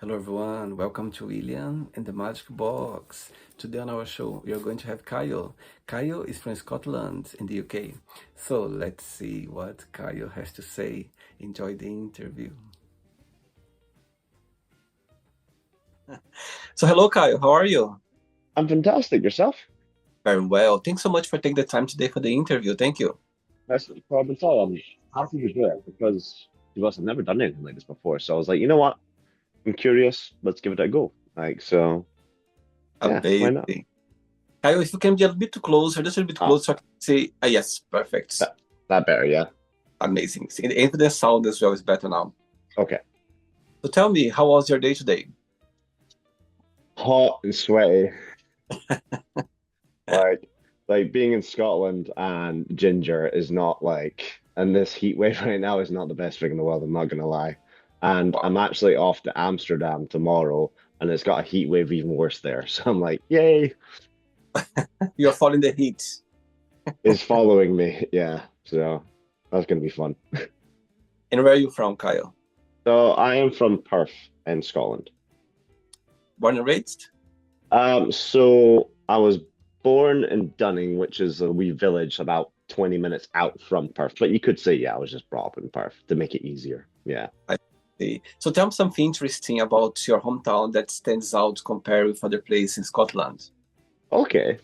Hello everyone, welcome to William and the Magic Box. Today on our show, we are going to have Kyle. Kyle is from Scotland in the UK. So let's see what Kyle has to say. Enjoy the interview. So hello Kyle, how are you? I'm fantastic. Yourself? Very well. Thanks so much for taking the time today for the interview. Thank you. That's no problem at all. I'm happy to do it because, to be honest, I've never done anything like this before. So I was like, you know what? I'm curious. Let's give it a go. Yeah, why not? Amazing. Kyle, if you can be a bit closer, just a little bit Ah, closer, so I can say, yes, perfect. that better, yeah. Amazing. See, and the sound as well is better now. Okay. So tell me, how was your day today? Hot and sweaty. Like, like being in Scotland and ginger is not like, and this heat wave right now is not the best thing in the world. I'm not gonna lie. And Wow. I'm actually off to Amsterdam tomorrow, and it's got a heat wave even worse there. So I'm like, yay! You're following the heat. Is following me. Yeah, so that's gonna be fun. And where are you from, Kyle? So I am from Perth in Scotland. Born and raised? So I was born in Dunning, which is a wee village about 20 minutes out from Perth. But you could say, yeah, I was just brought up in Perth to make it easier. Yeah. I see. So tell me something interesting about your hometown that stands out compared with other places in Scotland. Okay.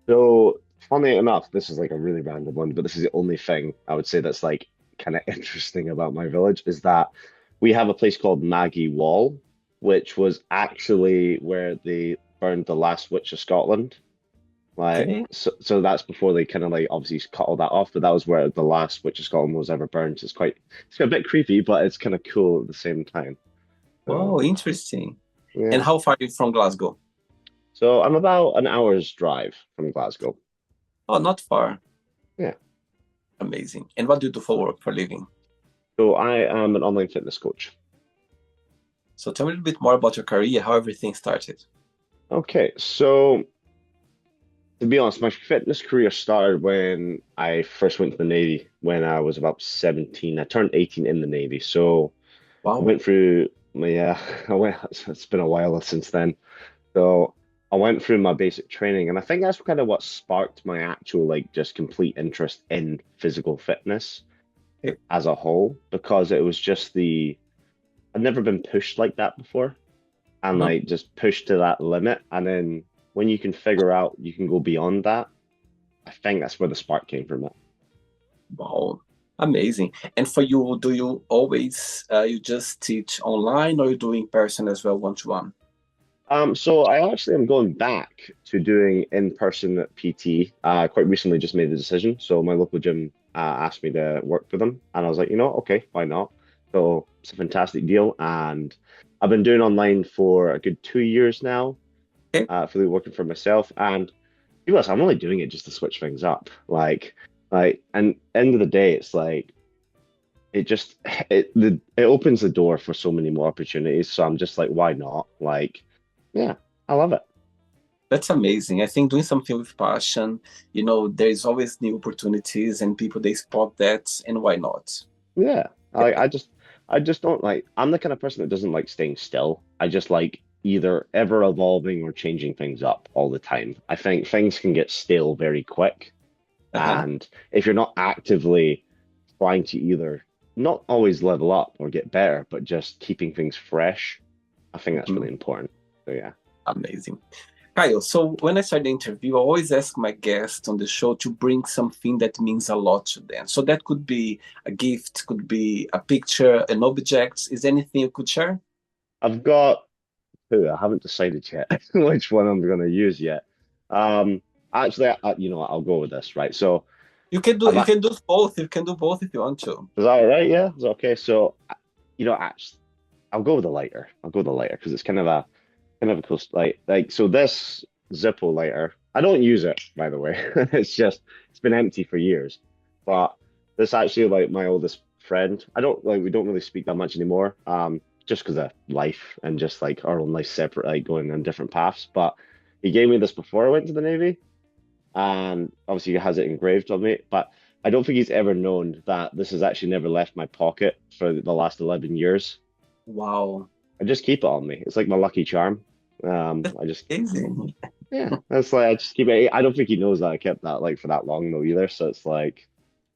So funny enough, this is like a really random one, but this is the only thing I would say that's like kind of interesting about my village is that we have a place called Maggie Wall, which was actually where they burned the last witch of Scotland. Okay. So that's before they kind of like obviously cut all that off, but that was where the last witch of Scotland was ever burned. So it's a bit creepy, but it's kind of cool at the same time. Oh, So interesting. And yeah. how far are you from Glasgow? So I'm about an hour's drive from Glasgow. Oh, not far. Yeah. Amazing. And what do you do for work, for living? So I am an online fitness coach. So tell me a little bit more about your career, how everything started. Okay, so to be honest, my fitness career started when I first went to the Navy when I was about 17. I turned 18 in the Navy. So I Wow. went through yeah, it's been a while since then. So I went through my basic training, and I think that's kind of what sparked my actual like just complete interest in physical fitness Okay. as a whole, because it was just I'd never been pushed like that before, and Mhm. like just pushed to that limit. And then when you can figure out you can go beyond that, I think that's where the spark came from it. Wow. Amazing. And for you, do you always you just teach online or you do in person as well, one-to-one? So I actually am going back to doing in-person PT. Quite recently, just made the decision. So my local gym asked me to work for them, and I was like, you know, okay, why not? So it's a fantastic deal, and I've been doing online for a good 2 years now, Okay. fully working for myself. And to be honest, I'm only doing it just to switch things up. And end of the day, it's like it just it opens the door for so many more opportunities. So I'm just like, why not? Like, yeah, I love it. That's amazing. I think doing something with passion, there's always new opportunities and people they spot that, and why not? Yeah, I just don't like. I'm the kind of person that doesn't like staying still. I just like either ever evolving or changing things up all the time. I think things can get stale very quick, Uh-huh. and if you're not actively trying to either not always level up or get better, but just keeping things fresh, I think that's Mhm. really important. So yeah. Amazing. Kyle, so when I start the interview, I always ask my guests on the show to bring something that means a lot to them. So that could be a gift, could be a picture, an object. Is there anything you could share? I've got two. I haven't decided yet which one I'm going to use yet. Um, actually, you know what, I'll go with this, right? So You can do I've you a- can do both. You can do both if you want to. is that all right? Yeah, is that okay? So actually, I'll go with the lighter. I'll go with the lighter because it's kind of a cool like so this Zippo lighter. I don't use it, by the way. It's been empty for years. But this actually like my oldest friend. I don't like we don't really speak that much anymore. Just because of life and just like our own life separate, like going on different paths. But he gave me this before I went to the Navy, and obviously he has it engraved on me. But I don't think he's ever known that this has actually never left my pocket for the last 11 years. Wow. I just keep it on me. It's like my lucky charm. That's I just amazing. yeah, that's like I just keep it. I don't think he knows that I kept that like for that long though either. So it's like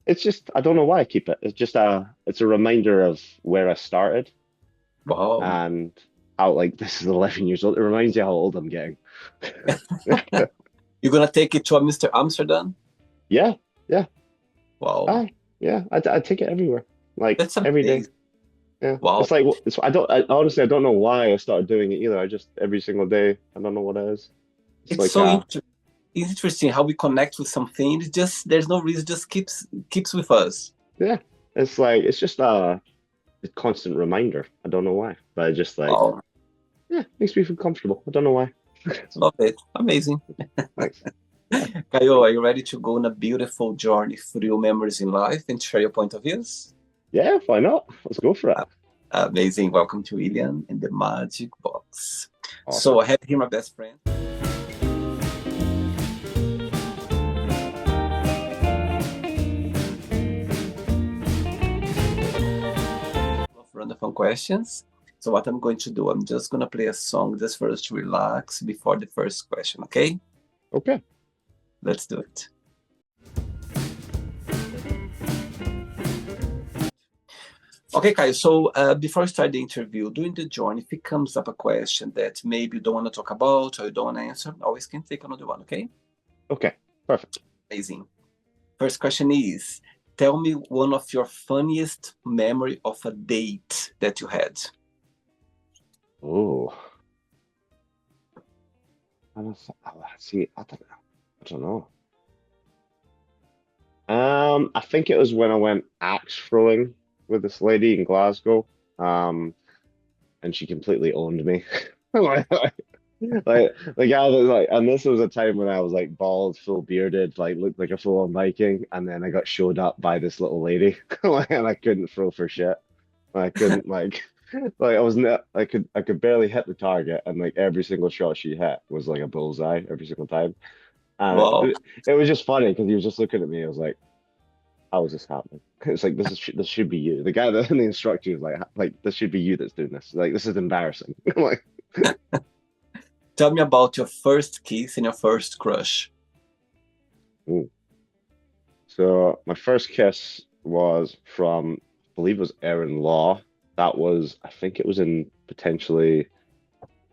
it's just I don't know why I keep it. It's just a reminder of where I started Wow. and how like this is 11 years old. It reminds you how old I'm getting. You're gonna take it to a Mr. Amsterdam? Yeah, yeah, Wow. I yeah. I take it everywhere, like That's every day. amazing. Yeah, Wow. it's like it's. I honestly I don't know why I started doing it either. I just every single day. I don't know what it is. It's It's like so interesting how we connect with something. It's just there's no reason, just keeps with us. yeah. It's like it's just a constant reminder. I don't know why, but it just like Wow. yeah makes me feel comfortable. I don't know why. Love it. Amazing. Thanks. Yeah, Kayo, are you ready to go on a beautiful journey through your memories in life and share your point of views? yeah. Why not? Let's go for it. Uh, Amazing. Welcome to William and the Magic Box. So Awesome. I have here my best friend. Of random questions. So what I'm going to do, I'm just gonna play a song just for us to relax before the first question, okay? Okay. Let's do it. Okay, Kyle. So before I start the interview, during the journey, if it comes up a question that maybe you don't want to talk about or you don't want to answer, always can take another one, okay? Okay. Perfect. Amazing. First question is, tell me one of your funniest memory of a date that you had. Oh, I don't see. I don't know. I think it was when I went axe throwing with this lady in Glasgow. And she completely owned me. Like the guy that like, and this was a time when I was like bald, full bearded, like looked like a full-on Viking, and then I got showed up by this little lady, and I couldn't throw for shit. I couldn't like I was not I could barely hit the target, and like every single shot she hit was like a bullseye every single time. And Wow. it was just funny because he was just looking at me. I was like, how is this happening? It's like this should be you. The guy that the instructor was like this should be you that's doing this. Like this is embarrassing. I'm like, Tell me about your first kiss and your first crush. ooh. So my first kiss was from, I believe it was Erin Law. That was, I think it was in potentially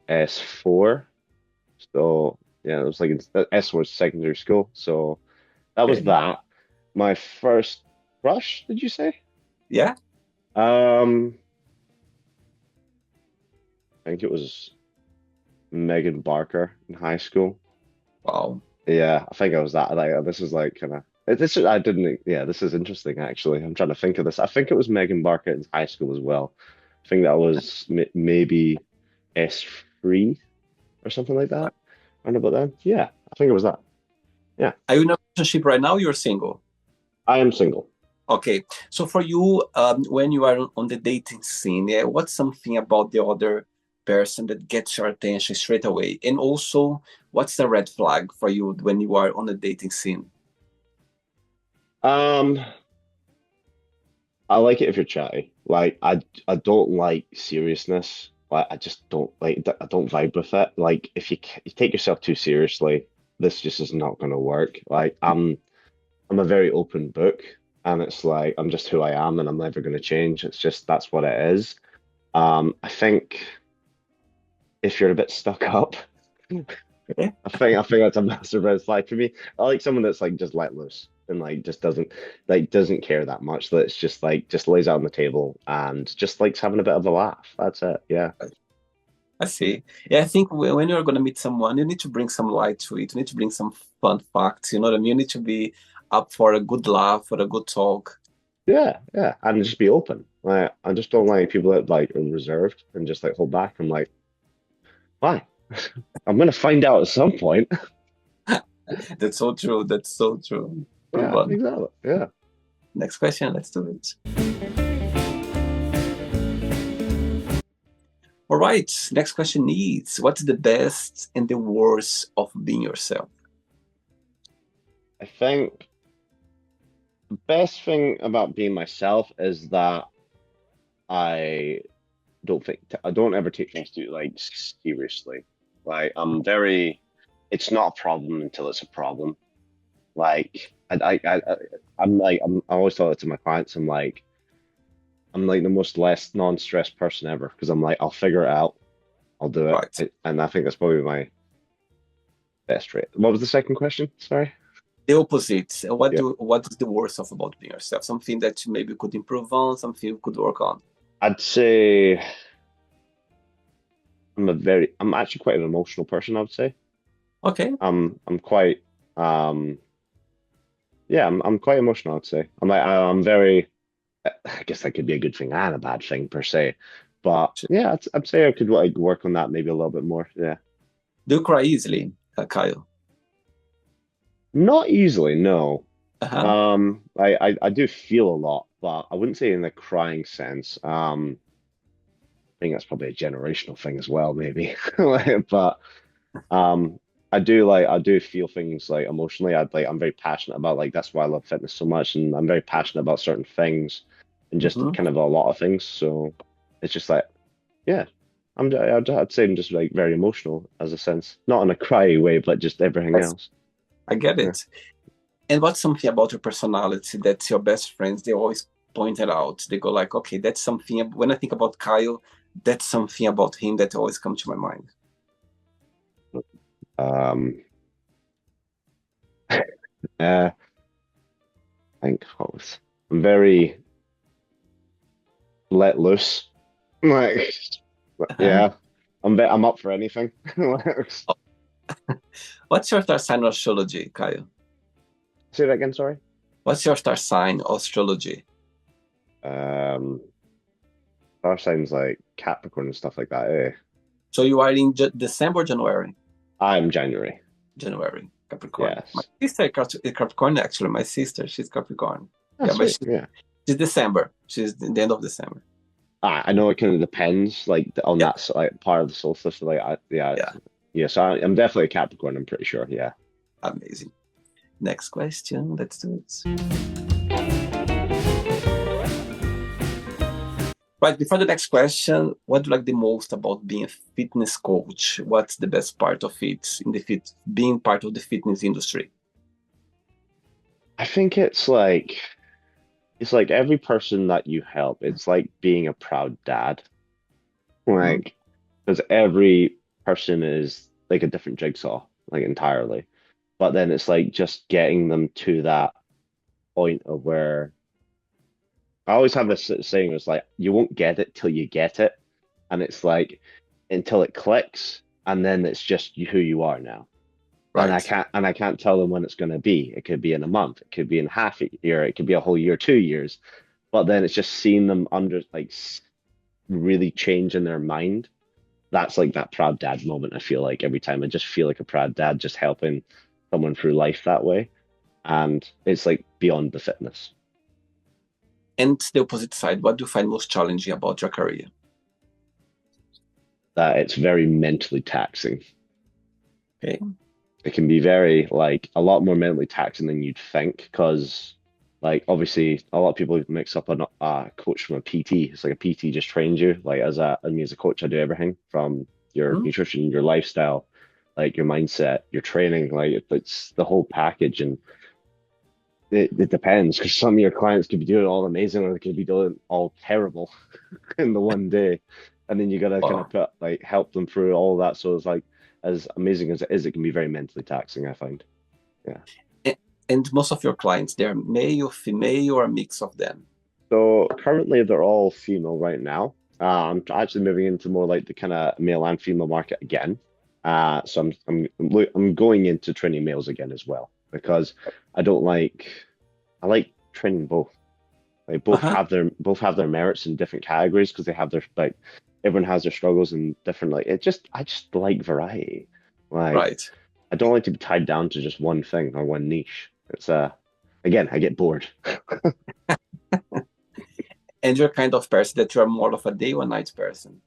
S4. So yeah, it was like S was secondary school. So that was Okay. that. My first crush, did you say? Yeah? Um, I think it was Megan Barker in high school. Wow. Yeah, I think I was that. Like this is like kind of this is I didn't. Yeah, this is interesting actually. I'm trying to think of this. I think it was Megan Barker in high school as well. I think that was maybe S3 or something like that. Around about then. Yeah, I think it was that. Yeah, Are you in a relationship right now? You're single. I am single. Okay. So for you, when you are on the dating scene, yeah, what's something about the other person that gets your attention straight away? And also, what's the red flag for you when you are on the dating scene? Um, I like it if you're chatty. Like I don't like seriousness. Like I just don't like I don't vibe with it. Like if you take yourself too seriously, this just is not going to work. Like I'm a very open book, and it's like I'm just who I am, and I'm never going to change. It's just that's what it is. I think if you're a bit stuck up, Okay. I think that's a massive red flag for me. I like someone that's like just let loose and like just doesn't care that much. That's just like just lays out on the table and just likes having a bit of a laugh. That's it. Yeah. I see. Yeah, I think when you're going to meet someone, you need to bring some light to it. You need to bring some fun facts. You know what I mean? You need to be up for a good laugh, for a good talk. Yeah, yeah. And just be open. Like I just don't like people that like are reserved and just like hold back. I'm like, why? I'm gonna find out at some point. That's so true. That's so true. Move Yeah, on. exactly. Yeah. Next question. Let's do it. All right. Next question is, what's the best and the worst of being yourself? I think the best thing about being myself is that I I don't ever take things too like seriously. Like I'm very, it's not a problem until it's a problem. Like I always tell it to my clients. I'm like the most less non-stressed person ever because I'm like I'll figure it out, I'll do Right. and I think that's probably my best trait. What was the second question? Sorry. The opposite. Yeah, What is the worst of about being yourself? Something that you maybe could improve on, something you could work on. I'd say I'm actually quite an emotional person. I would say Okay. I'm quite yeah, I'm quite emotional. I'd say I'm very. I guess that could be a good thing and a bad thing per se, but yeah, I'd say I could like work on that maybe a little bit more. Yeah. Do you cry easily, Kyle? Not easily, no. Uh-huh. I do feel a lot, but I wouldn't say in the crying sense. I think that's probably a generational thing as well, maybe. But um, I do feel things like emotionally. I'm very passionate about like that's why I love fitness so much, and I'm very passionate about certain things and just Hmm. kind of a lot of things. So it's just like yeah, I'd say I'm just like very emotional as a sense, not in a cry way, but just everything Yes, else. I get Yeah. it. And what's something about your personality that your best friends they always point it out? They go like, okay, that's something. When I think about Kyle, that's something about him that always comes to my mind. Um, I think what was I'm very let loose. Like, Uh-huh. yeah, I'm up for anything. What's your star sign astrology, Kyle? Say that again, sorry. What's your star sign astrology? Um, Star signs like Capricorn and stuff like that. Eh? So you are in December, January? I'm January. January, Capricorn. My Yes. sister is Capricorn, actually. My sister, she's Capricorn. Ah, Yeah, but sweet. Yeah. she's December. She's the end of December. I know it kind of depends, like on Yeah, like part of the solstice. Like, yeah, yeah. So I'm definitely a Capricorn. I'm pretty sure. Yeah. amazing. Next question. Let's do it. Right, before the next question, what do you like the most about being a fitness coach? What's the best part of it in the being part of the fitness industry? I think it's like every person that you help. It's like being a proud dad. Hmm. Like, because every person is like a different jigsaw, like entirely. But then it's like just getting them to that point of where I always have this saying, it's like you won't get it till you get it. And it's like until it clicks, and then it's just who you are now. Right. And I can't tell them when it's going to be. It could be in a month, it could be in half a year, it could be a whole year, 2 years. But then it's just seeing them under like really change in their mind. That's like that proud dad moment. I feel like every time I just feel like a proud dad just helping someone through life that way. And it's like beyond the fitness. And the opposite side, what do you find most challenging about your career? That it's very mentally taxing. Okay. It can be very like a lot more mentally taxing than you'd think because like obviously a lot of people mix up a coach from a PT. It's like a PT just trains you. Like me as a coach, I do everything from your Hmm? nutrition, your lifestyle, like your mindset, your training. Like it's the whole package, and it depends because some of your clients could be doing all amazing or they could be doing all terrible in the one day, and then you gotta kind of Wow. put like help them through all that. So it's like as amazing as it is, it can be very mentally taxing, I find. Yeah. And most of your clients, they're male, female, or a mix of them? So currently they're all female right now. I'm actually moving into more like the kind of male and female market again. So I'm going into training males again as well because I don't like I like training both. Like Uh-huh. both have their merits in different categories because they have their like everyone has their struggles and different like it just I just like variety. Like Right. I don't like to be tied down to just one thing or one niche. It's again I get bored. And you're kind of person that you're more of a day or night person.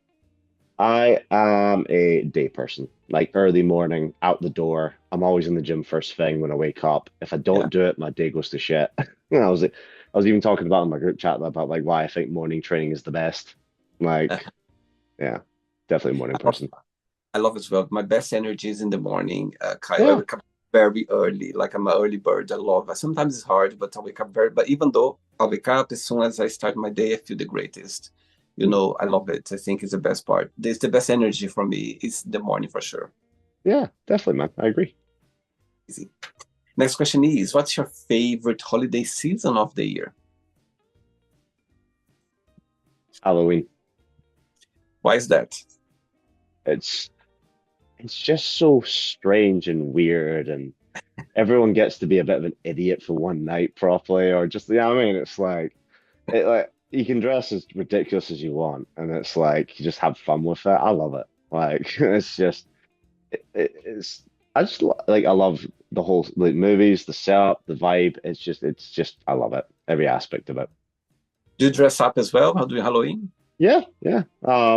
I am a day person, like early morning, out the door. I'm always in the gym first thing when I wake up. If I Yeah. don't do it, my day goes to shit. I was even talking about in my group chat about like why I think morning training is the best. Like Yeah, definitely a morning I love, person. I love as well. My best energy is in the morning, Kyle. I Yeah, wake up very early, like I'm an early bird. I love it. Sometimes it's hard, but I wake up but even though I wake up as soon as I start my day, I feel the greatest. mm, I love it. I think it's the best part. It's the best energy for me. It's the morning for sure. yeah, definitely, man. I agree. Easy. Next question is, what's your favorite holiday season of the year? Halloween. Why is that? It's it's just so strange and weird, and everyone gets to be a bit of an idiot for one night properly, or just yeah, I mean, it's like you can dress as ridiculous as you want, and it's like you just have fun with it. I love it. Like it's just it's I just like I love the whole like movies, the setup, the vibe. It's just I love it. Every aspect of it. Do you dress up as well? How do you Halloween? Yeah, yeah.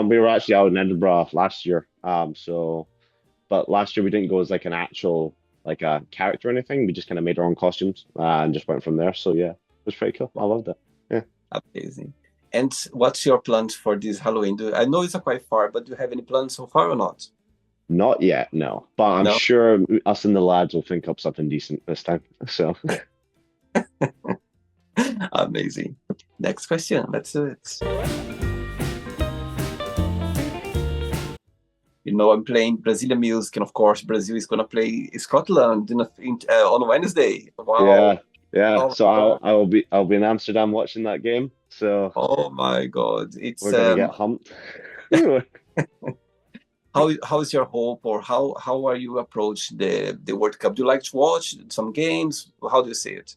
We were actually out in Edinburgh last year. But last year we didn't go as like an actual like a character or anything. We just kind of made our own costumes and just went from there. So yeah, it was pretty cool. I loved it. Yeah. Amazing. And what's your plans for this Halloween? I know it's a quite far, but do you have any plans so far or not? Not yet, no. But I'm No? sure us and the lads will think up something decent this time. So Amazing. Next question. Let's do it. I'm playing Brazilian music, and of course, Brazil is gonna play Scotland on Wednesday. yeah, Wow. yeah. Oh my So God. I'll be in Amsterdam watching that game. So Oh my God. we're gonna get humped. How is your hope, or how are you approach the World Cup? Do you like to watch some games? How do you see it?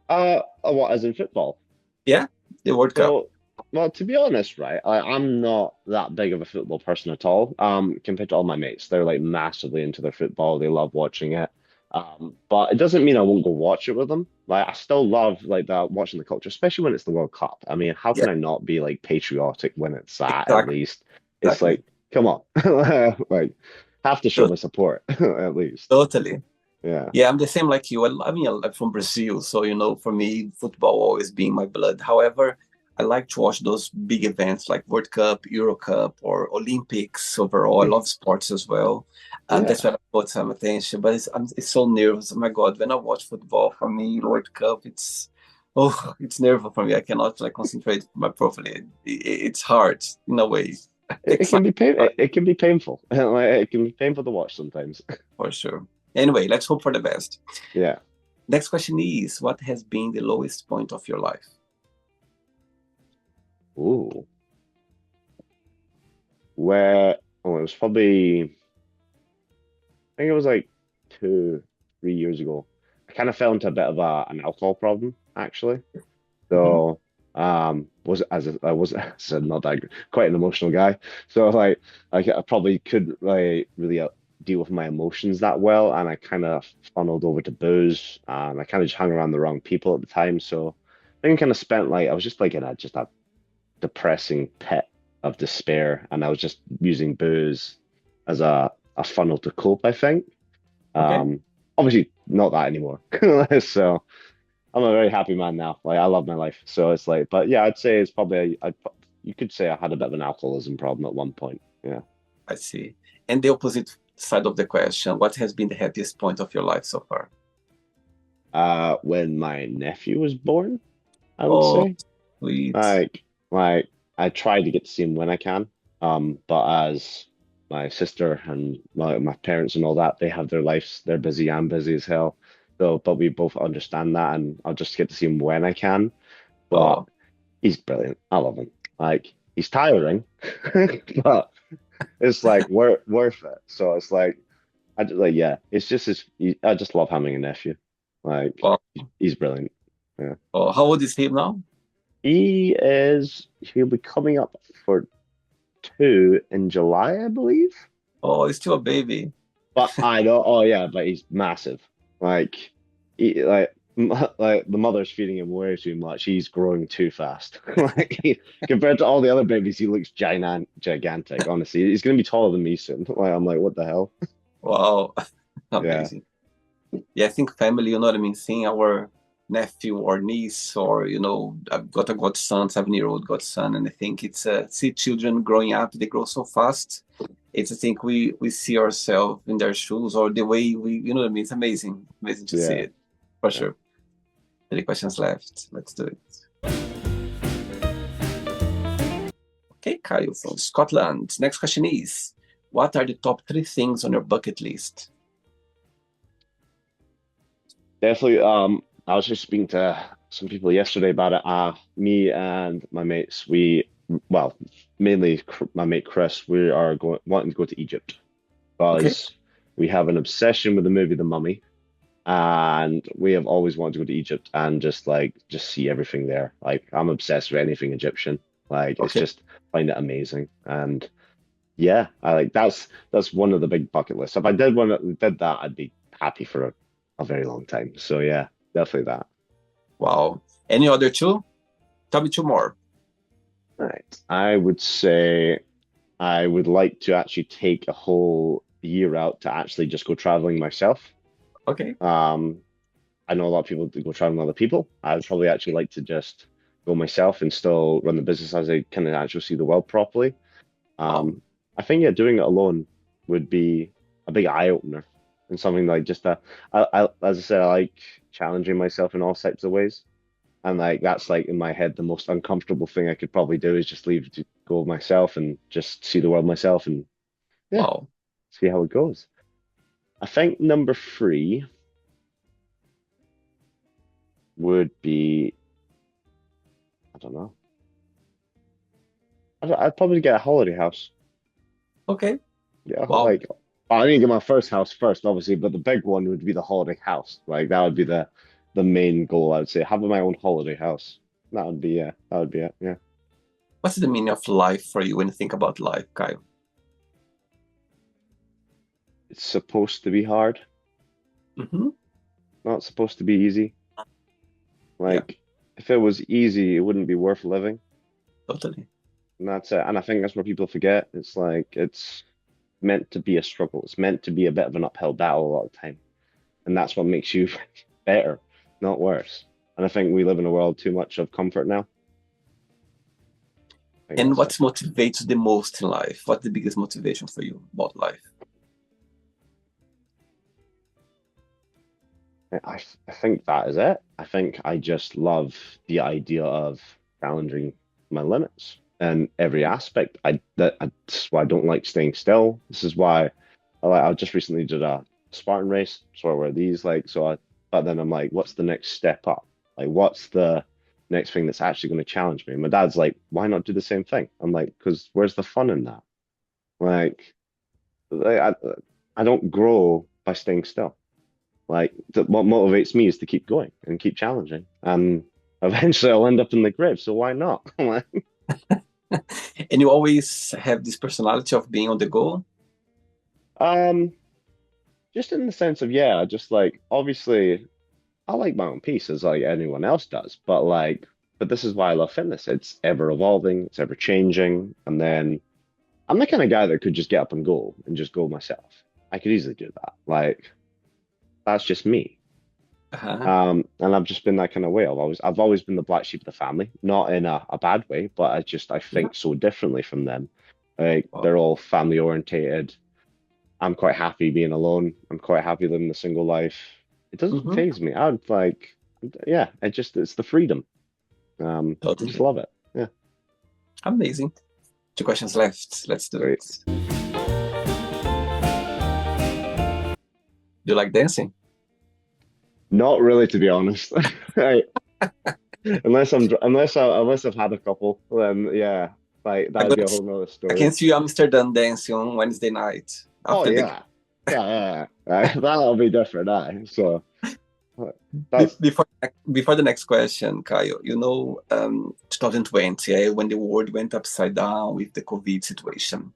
What, as in football? Yeah, the World Cup. So, well, to be honest, right, I'm not that big of a football person at all. Compared to all my mates, they're like massively into their football. They love watching it. But it doesn't mean I won't go watch it with them. Like, I still love like that watching the culture, especially when it's the World Cup. I mean, how Yeah, can I not be like patriotic when it's that at exactly, least? It's exactly. like, come on, like, have to show To- my support at least. Totally. Yeah, Yeah, I'm the same like you. I mean, I'm from Brazil, so for me, football always being my blood. However, I like to watch those big events like World Cup, Euro Cup, or Olympics overall. I Mm, love sports as well. That's yeah. why I put some attention. But it's so nervous. Oh my God, when I watch football, for me, World Cup, it's nervous for me. I cannot like concentrate my properly. It's hard in a way. It can Exciting be it can be painful. Like, it can be painful to watch sometimes. for sure. Anyway, let's hope for the best. Yeah. Next question is, what has been the lowest point of your life? Ooh. Where oh, it was probably I think it was like 2, 3 years ago. I kind of fell into a bit of an alcohol problem actually. Mhm. So I was as I not that quite an emotional guy. So like I probably couldn't like really deal with my emotions that well, and I kind of funneled over to booze, and I kind of just hung around the wrong people at the time. So I think I kind of spent like I was just like in a just a depressing pit of despair, and I was just using booze as a funnel to cope, I think. Okay, Um, Obviously not that anymore. So I'm a very happy man now. Like I love my life. So it's like, but yeah, I'd say it's probably you could say I had a bit of an alcoholism problem at one point. Yeah. I see. And the opposite side of the question, what has been the happiest point of your life so far? When my nephew was born, I would Oh, say. sweet. Like I try to get to see him when I can. But as my sister and my parents and all that, they have their lives. They're busy. I'm busy as hell. So, but we both understand that, and I'll just get to see him when I can. But Oh, he's brilliant. I love him. Like he's tiring, but it's like worth it. So it's like I just like yeah, it's just I just love having a nephew. Like wow. he's brilliant. Yeah. Oh, how old is he now? He'll be coming up for 2 in July, I believe. Oh, he's still a baby. But I don't. Oh yeah, but he's massive. Like, like the mother's feeding him way too much. He's growing too fast. Like compared to all the other babies, he looks gigantic. Honestly, he's gonna be taller than me soon. Like I'm like, what the hell? Wow, Yeah, amazing. Yeah, I think family, you know what I mean? Seeing our nephew or niece, or I've got a godson, 7-year-old godson, and I think it's see children growing up, they grow so fast. It's I think we see ourselves in their shoes, or the way we, what I mean. It's amazing to see Yeah. it, for Yeah. sure. 3 questions left. Let's do it. Okay, Kyle from Scotland. Next question is, what are the top 3 things on your bucket list? Definitely. I was just speaking to some people yesterday about it. Me and my mates, well, mainly my mate Chris, we are going wanting to go to Egypt Okay. because we have an obsession with the movie The Mummy, and we have always wanted to go to Egypt and just see everything there. Like I'm obsessed with anything Egyptian. Like it's Okay. just find it amazing. And yeah, I like that's one of the big bucket lists. If I did that, I'd be happy for a very long time. So yeah, definitely that. Wow. Any other two? Tell me two more. All right. I would say I would like to actually take a whole year out to actually just go traveling myself. Okay. Um, I know a lot of people do go traveling with other people. I would probably actually like to just go myself and still run the business as I kind of actually see the world properly. Wow. Um, I think yeah, doing it alone would be a big eye opener and something like just that. As I said, I like challenging myself in all types of ways, and like that's like in my head the most uncomfortable thing I could probably do is just leave to go myself and just see the world myself and yeah, Wow. see how it goes. I think number three would be I don't know. I'd probably get a holiday house. Okay. Yeah, Wow. like I need to get my first house first, obviously, but the big one would be the holiday house. Like that would be the main goal, I would say. Having my own holiday house. That would be yeah, that would be it. Yeah. What's the meaning of life for you when you think about life, Kyle? It's supposed to be hard, Mm-hmm. not supposed to be easy. Yeah, Like if it was easy, it wouldn't be worth living. totally. And that's it. And I think that's where people forget. It's like it's meant to be a struggle. It's meant to be a bit of an uphill battle a lot of the time. And that's what makes you better, not worse. And I think we live in a world too much of comfort now. I think And that's what it. motivates you the most in life? What's the biggest motivation for you about life? I think that is it. I think I just love the idea of challenging my limits in every aspect. That's why I don't like staying still. This is why I just recently did a Spartan race. So I wear these but then I'm like, what's the next step up? Like, what's the next thing that's actually going to challenge me? And my dad's like, why not do the same thing? I'm like, because where's the fun in that? Like, I don't grow by staying still. Like what motivates me is to keep going and keep challenging. And eventually I'll end up in the grave, so why not? Like, And you always have this personality of being on the go? um, just in the sense of yeah, just like obviously I like my own peace as like anyone else does, but this is why I love fitness. It's ever evolving, it's ever changing, and then I'm the kind of guy that could just get up and go and just go myself. I could easily do that. Like that's just me. Uh-huh. And I've just been that kind of way. I've always been the black sheep of the family, not in a bad way, but I Yeah. think so differently from them. Like Wow. they're all family orientated. I'm quite happy being alone. I'm quite happy living a single life. It doesn't Mm-hmm. faze me. I'd like, yeah, it's the freedom. I just Totally. love it. Yeah, Amazing. 2 questions left. Let's do great. it. Do you like dancing? Not really, to be honest. Right. Unless I've had a couple, then yeah, like I'm that'd be gonna, a whole nother I story. can see you Amsterdam dancing on Wednesday night Oh after the yeah, yeah. That'll be different. So that's before the next question, Kyle. 2020, when the world went upside down with the COVID situation.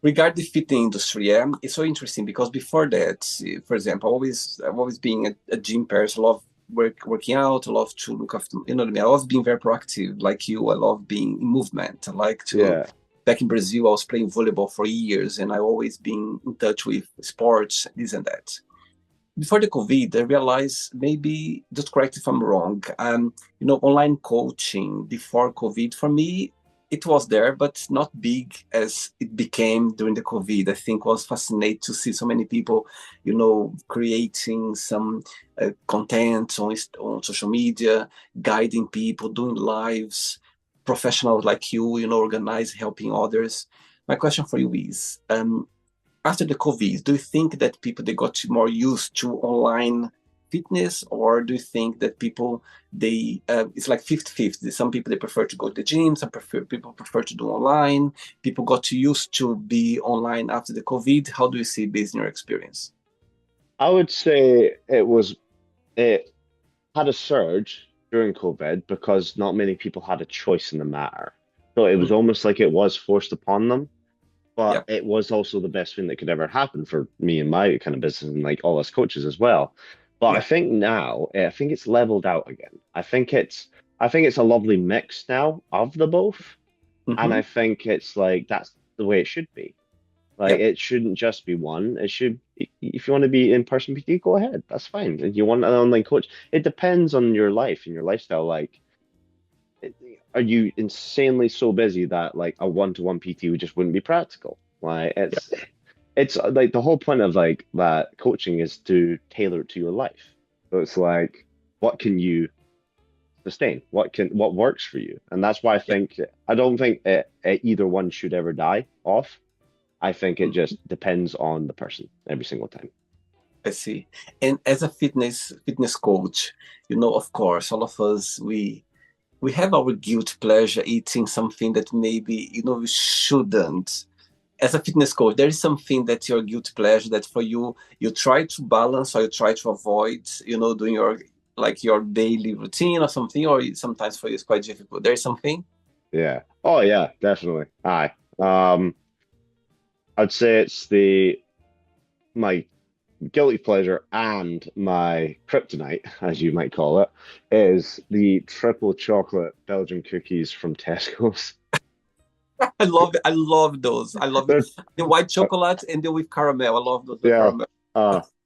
Regarding the fitness industry, it's so interesting because before that, for example, I've always been a gym person. I love working out. I love to look after, you know what I mean? I love being very proactive, like you. I love being in movement. I like to. yeah, Back in Brazil, I was playing volleyball for years, and I always been in touch with sports, this and that. before the COVID, I realized, maybe just correct if I'm wrong. Online coaching before COVID, for me, it was there, but not big as it became during the COVID. I think it was fascinating to see so many people, creating some content on social media, guiding people, doing lives, professionals like you, organize, helping others. My question for you is, after the COVID, do you think that people they got more used to online fitness, or do you think that people they it's like 50-50? Some people they prefer to go to the gym, people prefer to do online. People got used to be online after the COVID. How do you see based on your experience? I would say it had a surge during COVID because not many people had a choice in the matter. So it was Mm, almost like it was forced upon them, but yeah, it was also the best thing that could ever happen for me and my kind of business and like all us coaches as well. But I yeah. think now, I think it's leveled out again. I think it's a lovely mix now of the both, and Hmm. I think it's like that's the way it should be. Like Yeah, it shouldn't just be one. It should, if you want to be in-person PT, go ahead. That's fine. If you want an online coach, it depends on your life and your lifestyle. Like, it- are you insanely so busy that like a one-to-one PT would just wouldn't be practical? Like, yeah, it's like the whole point of like that coaching is to tailor it to your life. So it's like, what can you sustain? What works for you? And that's why yeah. I don't think either one should ever die off. I think it Mhm. just depends on the person every single time. I see. And as a fitness coach, of course, all of us we have our guilt pleasure eating something that maybe we shouldn't. As a fitness coach, there is something that your guilt pleasure that for you try to balance, or you try to avoid, doing your daily routine or something, or sometimes for you it's quite difficult. There is something. Yeah. Oh yeah, definitely. Aye. Um, I'd say it's the my guilty pleasure and my kryptonite, as you might call it, is the triple chocolate Belgian cookies from Tesco's. I love it. I love those. I love it. They're The white chocolate and the with caramel. I love those with yeah. caramel.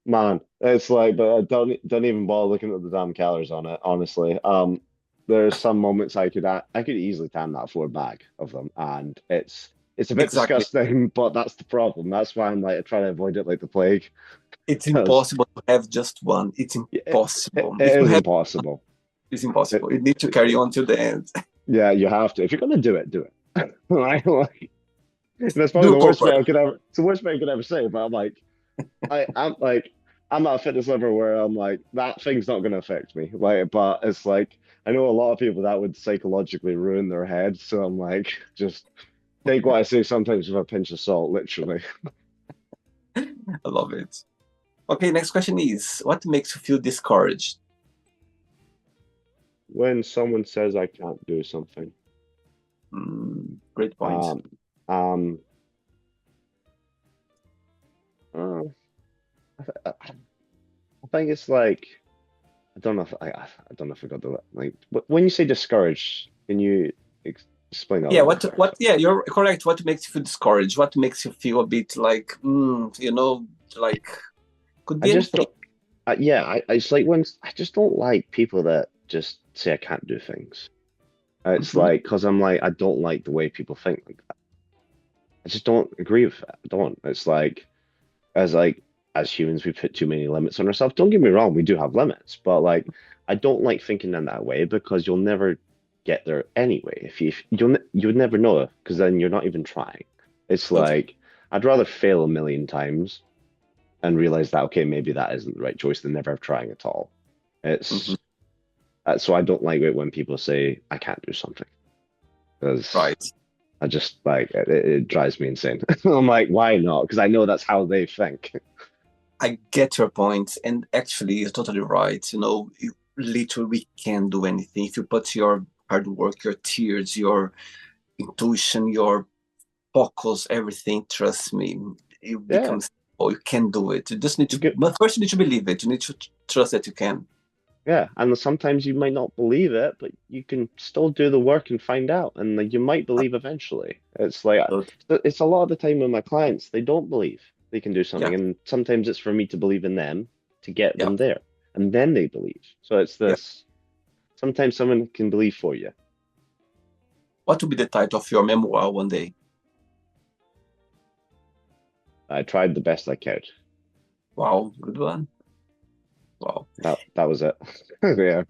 Man, it's like, but I don't even bother looking at the damn calories on it, honestly. There's some moments I could easily tan that for a bag of them, and it's a bit Exactly. disgusting, but that's the problem. That's why I'm like I try to avoid it like the plague, It's because impossible to have just one. It's impossible. it If you is have, impossible. it's It, impossible. You need to carry on till the end. yeah, you have to. If you're gonna do it, do it. Like, that's probably Do the worst thing proper. I could ever. It's the worst thing I could ever say. But I'm like, I'm at a fitness level where I'm like, that thing's not gonna affect me. Like, but it's like, I know a lot of people that would psychologically ruin their heads. So I'm like, just take what I say sometimes with a pinch of salt, literally. I love it. Okay, next question is, what makes you feel discouraged? When someone says I can't do something, Great point. um, um, uh, I think it's like. I don't know if I don't know if I got the like when you say discouraged, can you explain that a Yeah, little bit better? yeah, you're correct. What makes you feel discouraged? What makes you feel a bit like, like could I be just anything. don't. Yeah, it's like when I just don't like people that just say I can't do things. It's Hmm. like because I'm like I don't like the way people think like that. I just don't agree with that. I don't. It's like as humans we put too many limits on ourselves. Don't get me wrong, we do have limits, but like I don't like thinking in that way because you'll never get there anyway. If you would never know because then you're not even trying. It's Okay. like I'd rather fail a million times and realize that okay, maybe that isn't the right choice than never trying at all. Hmm. It's so I don't like it when people say I can't do something because Right. I just like it drives me insane. I'm like, why not? Because I know that's how they think. I get your point, and actually, you're totally right. You literally can do anything if you put your hard work, your tears, your intuition, your focus, everything. Trust me, it Yeah, becomes. Oh, you can do it. You just need you to. get But first, you need to believe it. You need to trust that you can. yeah, and sometimes you might not believe it, but you can still do the work and find out, and like you might believe eventually. It's like So, it's a lot of the time with my clients, they don't believe they can do yeah, something, and sometimes it's for me to believe in them, to get Yeah, them there, and then they believe. So it's yeah. this. Sometimes someone can believe for you. What would be the title of your memoir one day? I tried the best I could. Wow, good one. Wow. That was it. Yeah.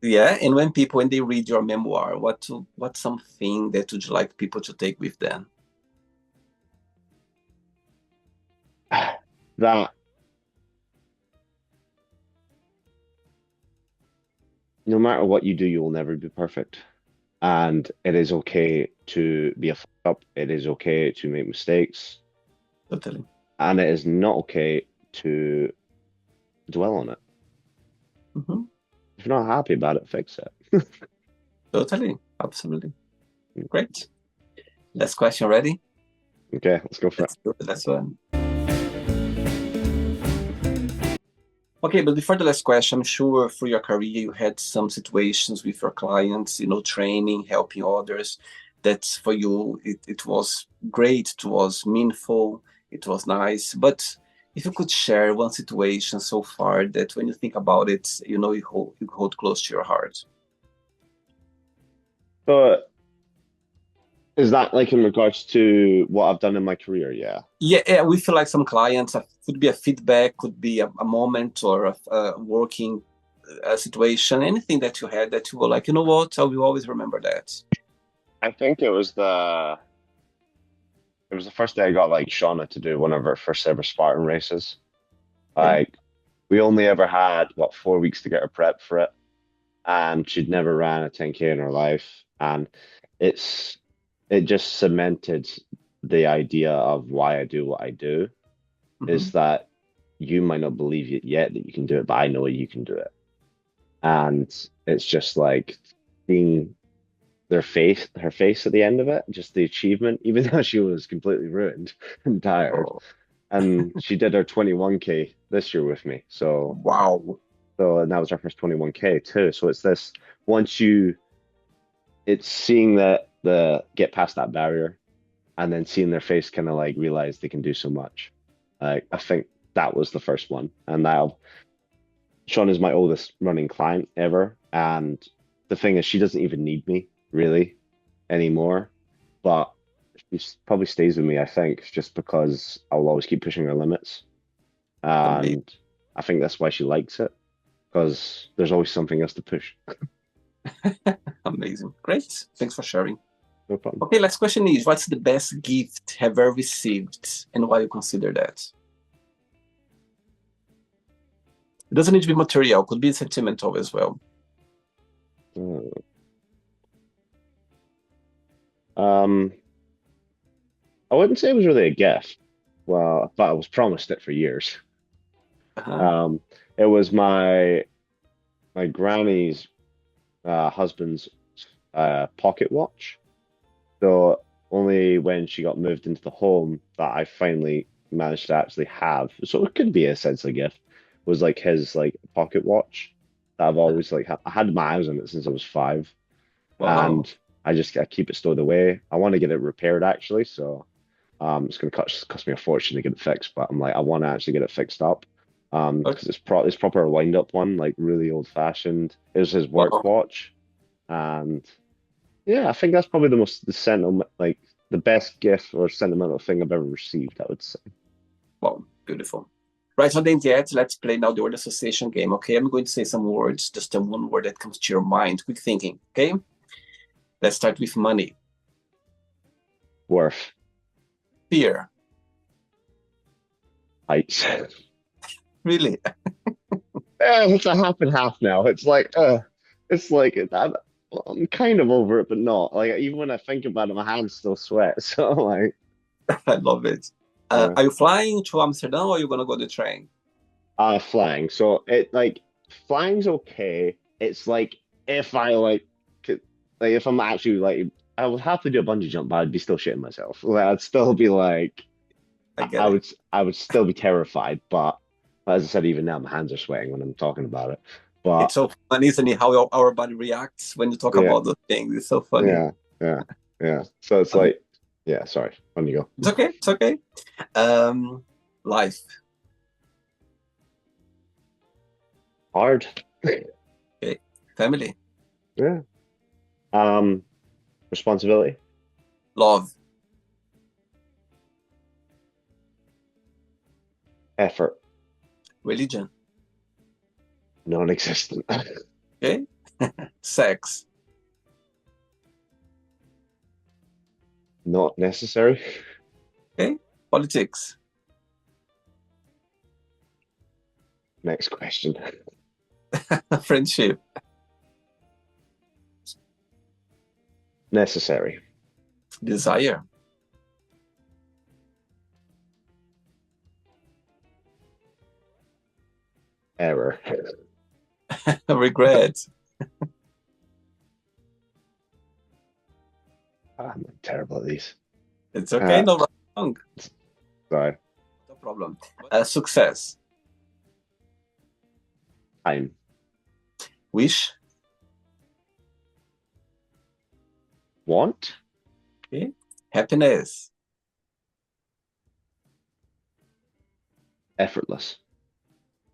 Yeah, and when they read your memoir, what's something that would you like people to take with them? That no matter what you do, you will never be perfect. And it is okay to be a fuck up. It is okay to make mistakes. Totally. And it is not okay to dwell on it. Hmm. If you're not happy about it, fix it. Totally. Absolutely. Great. Last question, ready? Okay, let's go for it. Let's do the last one. Okay, but before the last question, I'm sure through your career you had some situations with your clients, training, helping others. That for you, it was great, it was meaningful, it was nice. But if you could share one situation so far that when you think about it, you hold close to your heart. So is that like in regards to what I've done in my career? Yeah. Yeah, yeah, we feel like some clients could be a feedback, could be a moment or a working situation, anything that you had that you were like, you know what, I will always remember that. I think it was the first day I got like Shauna to do one of her first ever Spartan races. Okay. Like we only ever had what 4 weeks to get her prep for it, and she'd never ran a 10K in her life, and it's it just cemented the idea of why I do what I do Hmm. is that you might not believe it yet that you can do it, but I know you can do it. And it's just like seeing her face at the end of it, just the achievement, even though she was completely ruined and tired. Oh, And she did her 21K this year with me. wow. And that was our first 21K too. So it's this once you it's seeing that the get past that barrier and then seeing their face kind of like realize they can do so much. Like I think that was the first one. And now Sean is my oldest running client ever. And the thing is she doesn't even need me really anymore. But probably stays with me, I think, just because I'll always keep pushing her limits. Amazing. And I think that's why she likes it, because there's always something else to push. Amazing. Great. Thanks for sharing. No problem. Okay, last question is, what's the best gift have ever received and why you consider that? It doesn't need to be material, could be sentimental as well. Uh, Um, I wouldn't say it was really a gift. Well, but I was promised it for years. Uh-huh. Um, it was my granny's husband's pocket watch. So only when she got moved into the home that I finally managed to actually have. So it could be a sense of gift. Was like his like pocket watch that I've always like I had my eyes on it since I was 5, Wow. and I keep it stored away. I want to get it repaired actually, so it's gonna cost me a fortune to get it fixed. But I'm like I want to actually get it fixed up. Okay. Because it's proper wind up one, like really old fashioned. It was his work Wow. watch, and yeah, I think that's probably the sentiment, like the best gift or sentimental thing I've ever received, I would say. Wow. Beautiful. Right, so then yet, let's play now the word association game. Okay, I'm going to say some words, just the one word that comes to your mind. Quick thinking. Okay, let's start with money. Worth, Fear. heights. Really? It's a half and half now. It's like I'm kind of over it, but not. Like even when I think about it, my hands still sweat. So like, I love it. yeah. Are you flying to Amsterdam or are you gonna go the train? Flying. So it like flying's okay. It's like if I could, like if I'm actually like I would have to do a bungee jump, but I'd be still shitting myself. Like I'd still be like I I get it. would I would still be terrified. But as I said, even now my hands are sweating when I'm talking about it. But It's so funny, isn't it, how our body reacts when you talk yeah, about those things. It's so funny. yeah, yeah, yeah. So it's Okay. like yeah. Sorry, on you It's go. okay. It's okay. Um, Life. Hard. Okay. Family. Yeah. Um, responsibility. Love. Effort. Religion. Non-existent. Okay. Sex. Not necessary. Okay. Politics. Next question. Friendship. Necessary. Desire. Error. Regret. I'm terrible at these. It's okay. Uh, No wrong. sorry. No problem. Success. Time. Wish. Want. Okay. Happiness. Effortless.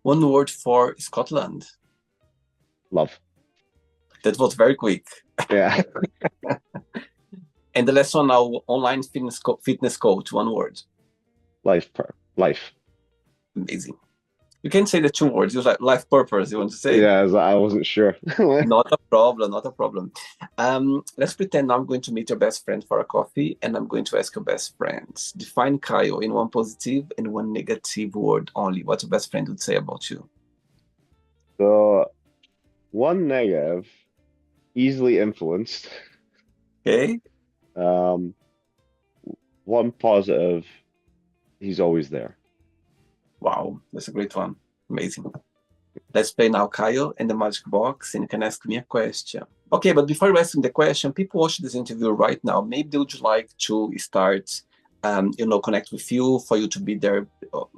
One word for Scotland. Love. That was very quick. Yeah. And the last one now, online fitness coach. One word. Life. Amazing. You can say the two words. You like life purpose. You want to say? Yeah, I wasn't sure. Not a problem. Not a problem. Let's pretend I'm going to meet your best friend for a coffee, and I'm going to ask your best friend. Define Kyle in one positive and one negative word only. What your best friend would say about you. So one negative, easily influenced. Okay. Um, one positive, he's always there. Wow, that's a great one. Amazing. Let's play now, Kyle, and the magic box, and you can ask me a question. Okay, but before asking the question, people watching this interview right now, maybe they would like to start, connect with you for you to be their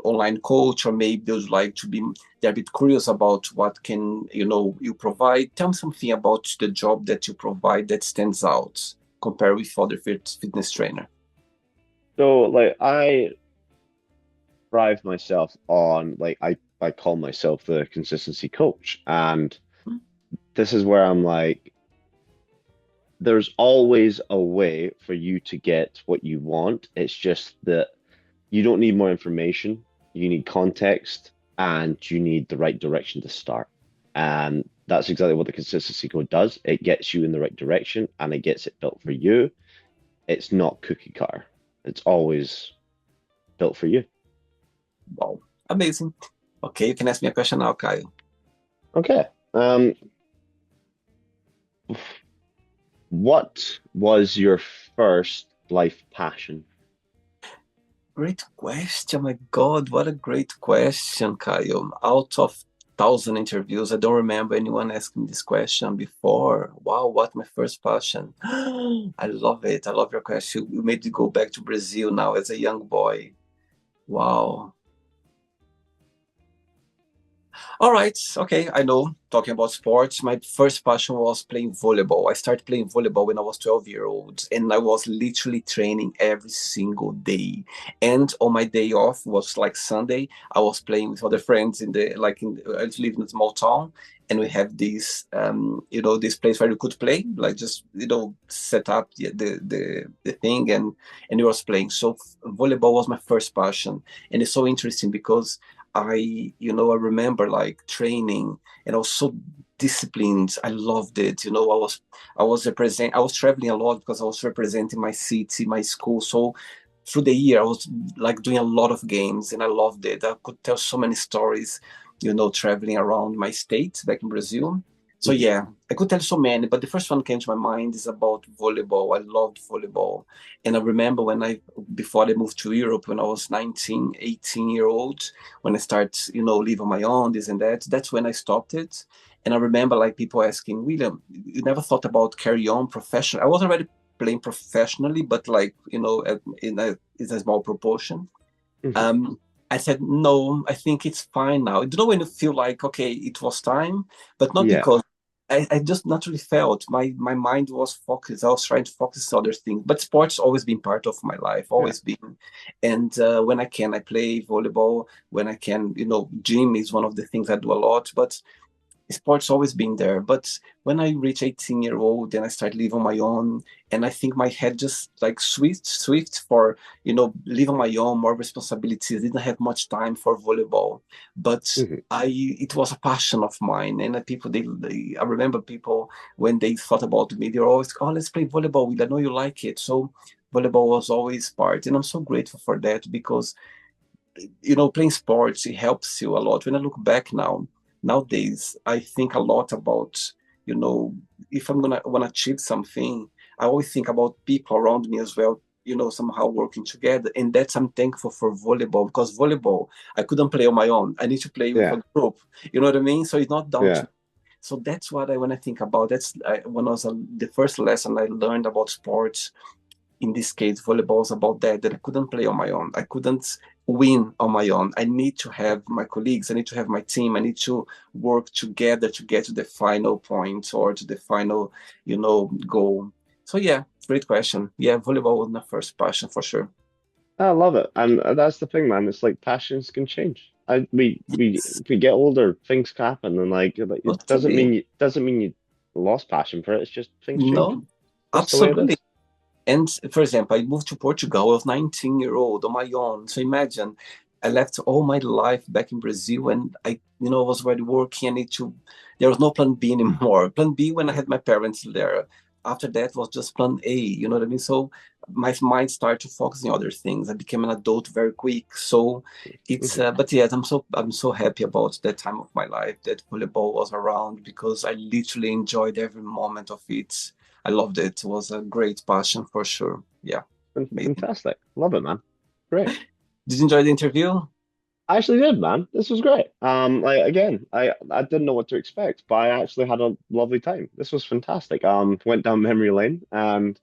online coach, or maybe they would like to be, they're a bit curious about what can, you provide. Tell me something about the job that you provide that stands out compared with other fitness trainer. So like I thrive myself on I call myself the consistency coach. And Hmm? this is where I'm like, there's always a way for you to get what you want. It's just that you don't need more information, you need context, and you need the right direction to start. And that's exactly what the consistency code does. It gets you in the right direction and it gets it built for you. It's not cookie cutter. It's always built for you. Wow, amazing. Okay, you can ask me a question now, Kyle. Okay. What was your first life passion? Great question. My God, what a great question, Kyle. Out of 1,000 interviews, I don't remember anyone asking this question before. Wow, what my first passion. I love it. I love your question. You made me go back to Brazil now as a young boy. Wow. All right. Okay. I know. Talking about sports, my first passion was playing volleyball. I started playing volleyball when I was 12 years old, and I was literally training every single day. And on my day off was like Sunday. I was playing with other friends I live in a small town, and we have this place where you could play, like just set up the thing, and you was playing. So volleyball was my first passion, and it's so interesting because I remember like training, and I was so disciplined. I loved it. I was traveling a lot because I was representing my city, my school. So through the year, I was like doing a lot of games, and I loved it. I could tell so many stories, traveling around my state back in Brazil. So Mhm. yeah, I could tell so many, but the first one came to my mind is about volleyball. I loved volleyball. And I remember before I moved to Europe, when I was 19, 18 year old, when I start, live on my own, this and that, that's when I stopped it. And I remember like people asking, William, you never thought about carry on professional? I was already playing professionally, but like, in a small proportion. Mhm. Um, I said, no, I think it's fine now. You know when you feel like, okay, it was time, but not Yeah, because I just naturally felt my mind was focused. I was trying to focus on other things. But sports always been part of my life, yeah. always been. And when I can, I play volleyball. When I can, gym is one of the things I do a lot. But sports always been there. But when I reach 18-year-old, then I start living on my own, and I think my head just like swift for live on my own, more responsibilities. Didn't have much time for volleyball, but Hmm. it was a passion of mine. And people, I remember people when they thought about me, they were always, oh, let's play volleyball. I know you like it, so volleyball was always part, and I'm so grateful for that because playing sports, it helps you a lot. When I look back nowadays, I think a lot about, you know, if I'm gonna want to achieve something, I always think about people around me as well, somehow working together. And that's I'm thankful for volleyball because volleyball, I couldn't play on my own. I need to play with Yeah, a group. You know what I mean? So it's not down to yeah, me. So that's what when I think about. When I was the first lesson I learned about sports, in this case, volleyball is about that I couldn't play on my own. I couldn't win on my own. I need to have my colleagues. I need to have my team. I need to work together to get to the final point or to the final, goal. So yeah, great question. Yeah, volleyball was my first passion for sure. I love it, and that's the thing, man. It's like passions can change. We Yes, if we get older, things can happen, and like it totally. doesn't mean you lost passion for it. It's just things change. No, That's the way it absolutely. is. And for example, I moved to Portugal. I was 19-year-old on my own. So imagine, I left all my life back in Brazil, and I, was already working. There was no plan B anymore. Plan B when I had my parents there. After that was just plan A. You know what I mean? So my mind started to focus on other things. I became an adult very quick. So Hmm. but yes, I'm so happy about that time of my life that volleyball was around because I literally enjoyed every moment of it. I loved it. It was a great passion for sure. Yeah, amazing. Fantastic. Love it, man. Great. Did you enjoy the interview? I actually did, man. This was great. Like again, I didn't know what to expect, but I actually had a lovely time. This was fantastic. Went down memory lane and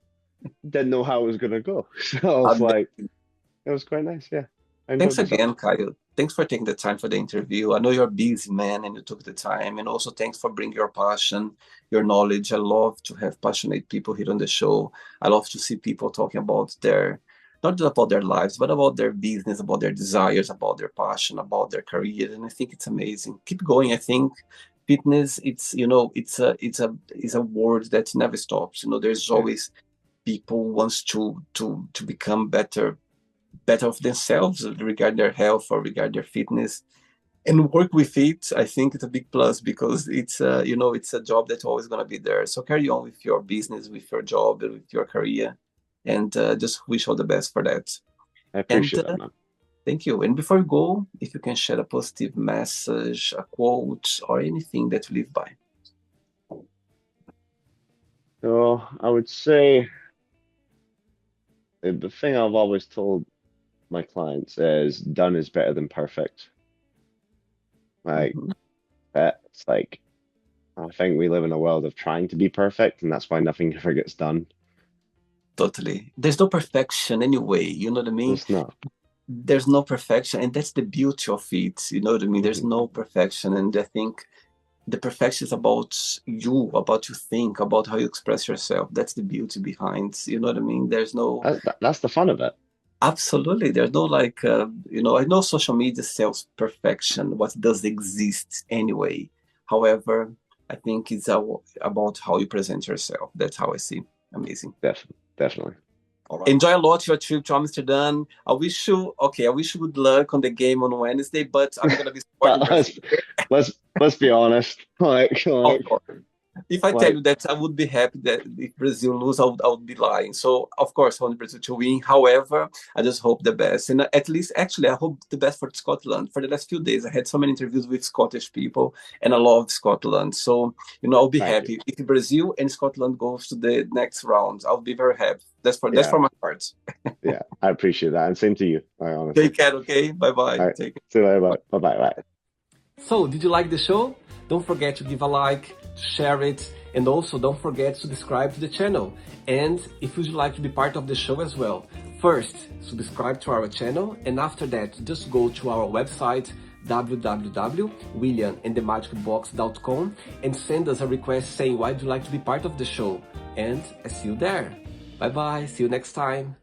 didn't know how it was gonna go. So I was Um, like, it was quite nice. Yeah, I enjoyed Thanks myself. again, Kyle. Thanks for taking the time for the interview. I know you're a busy man and you took the time. And also thanks for bringing your passion, your knowledge. I love to have passionate people here on the show. I love to see people talking about not just about their lives, but about their business, about their desires, about their passion, about their career. And I think it's amazing. Keep going. I think fitness, it's a word that never stops. There's Yeah, always people wants to become better of themselves regarding their health or regarding their fitness and work with it. I think it's a big plus because it's a job that's always going to be there. So carry on with your business, with your job, with your career, and just wish all the best for that. I And appreciate that, man. thank you. And before you go, if you can share a positive message, a quote, or anything that you live by. So I would say the thing I've always told my clients is done is better than perfect. Like Mhm. it's like I think we live in a world of trying to be perfect, and that's why nothing ever gets done. Totally. There's no perfection anyway. You know what I mean? It's not. There's no perfection, and that's the beauty of it. You know what I mean? There's Hmm. no perfection, and I think the perfection is about you, about you think, about how you express yourself. That's the beauty behind. You know what I mean? There's no That's the fun of it. absolutely. There's no like I know social media sells perfection. What does exist anyway? However, I think it's about how you present yourself. That's how I see. Amazing. Definitely. All right. Enjoy a lot your trip to Amsterdam. I wish you good luck on the game on Wednesday, but I'm gonna be supporting But Brazil. let's be honest. Of course. If I tell Like you that I would be happy that if Brazil lose, I would be lying. So of course I want Brazil to win. However, I just hope the best. And at least actually I hope the best for Scotland. For the last few days I had so many interviews with Scottish people and I love Scotland. So, I'll be thank you. happy. If Brazil and Scotland goes to the next round, I'll be very happy. That's for Yeah, my heart. yeah. I appreciate that, and same to you. Like, honestly. Take care, okay? Bye bye. All right. Take care. See you later. Bye. Bye. Bye. Bye. So, did you like the show? Don't forget to give a like, to share it, and also don't forget to subscribe to the channel. And if you'd like to be part of the show as well, first, subscribe to our channel, and after that, just go to our website, www.williamandthemagicbox.com, and send us a request saying why would you like to be part of the show. And I see you there. Bye bye, see you next time.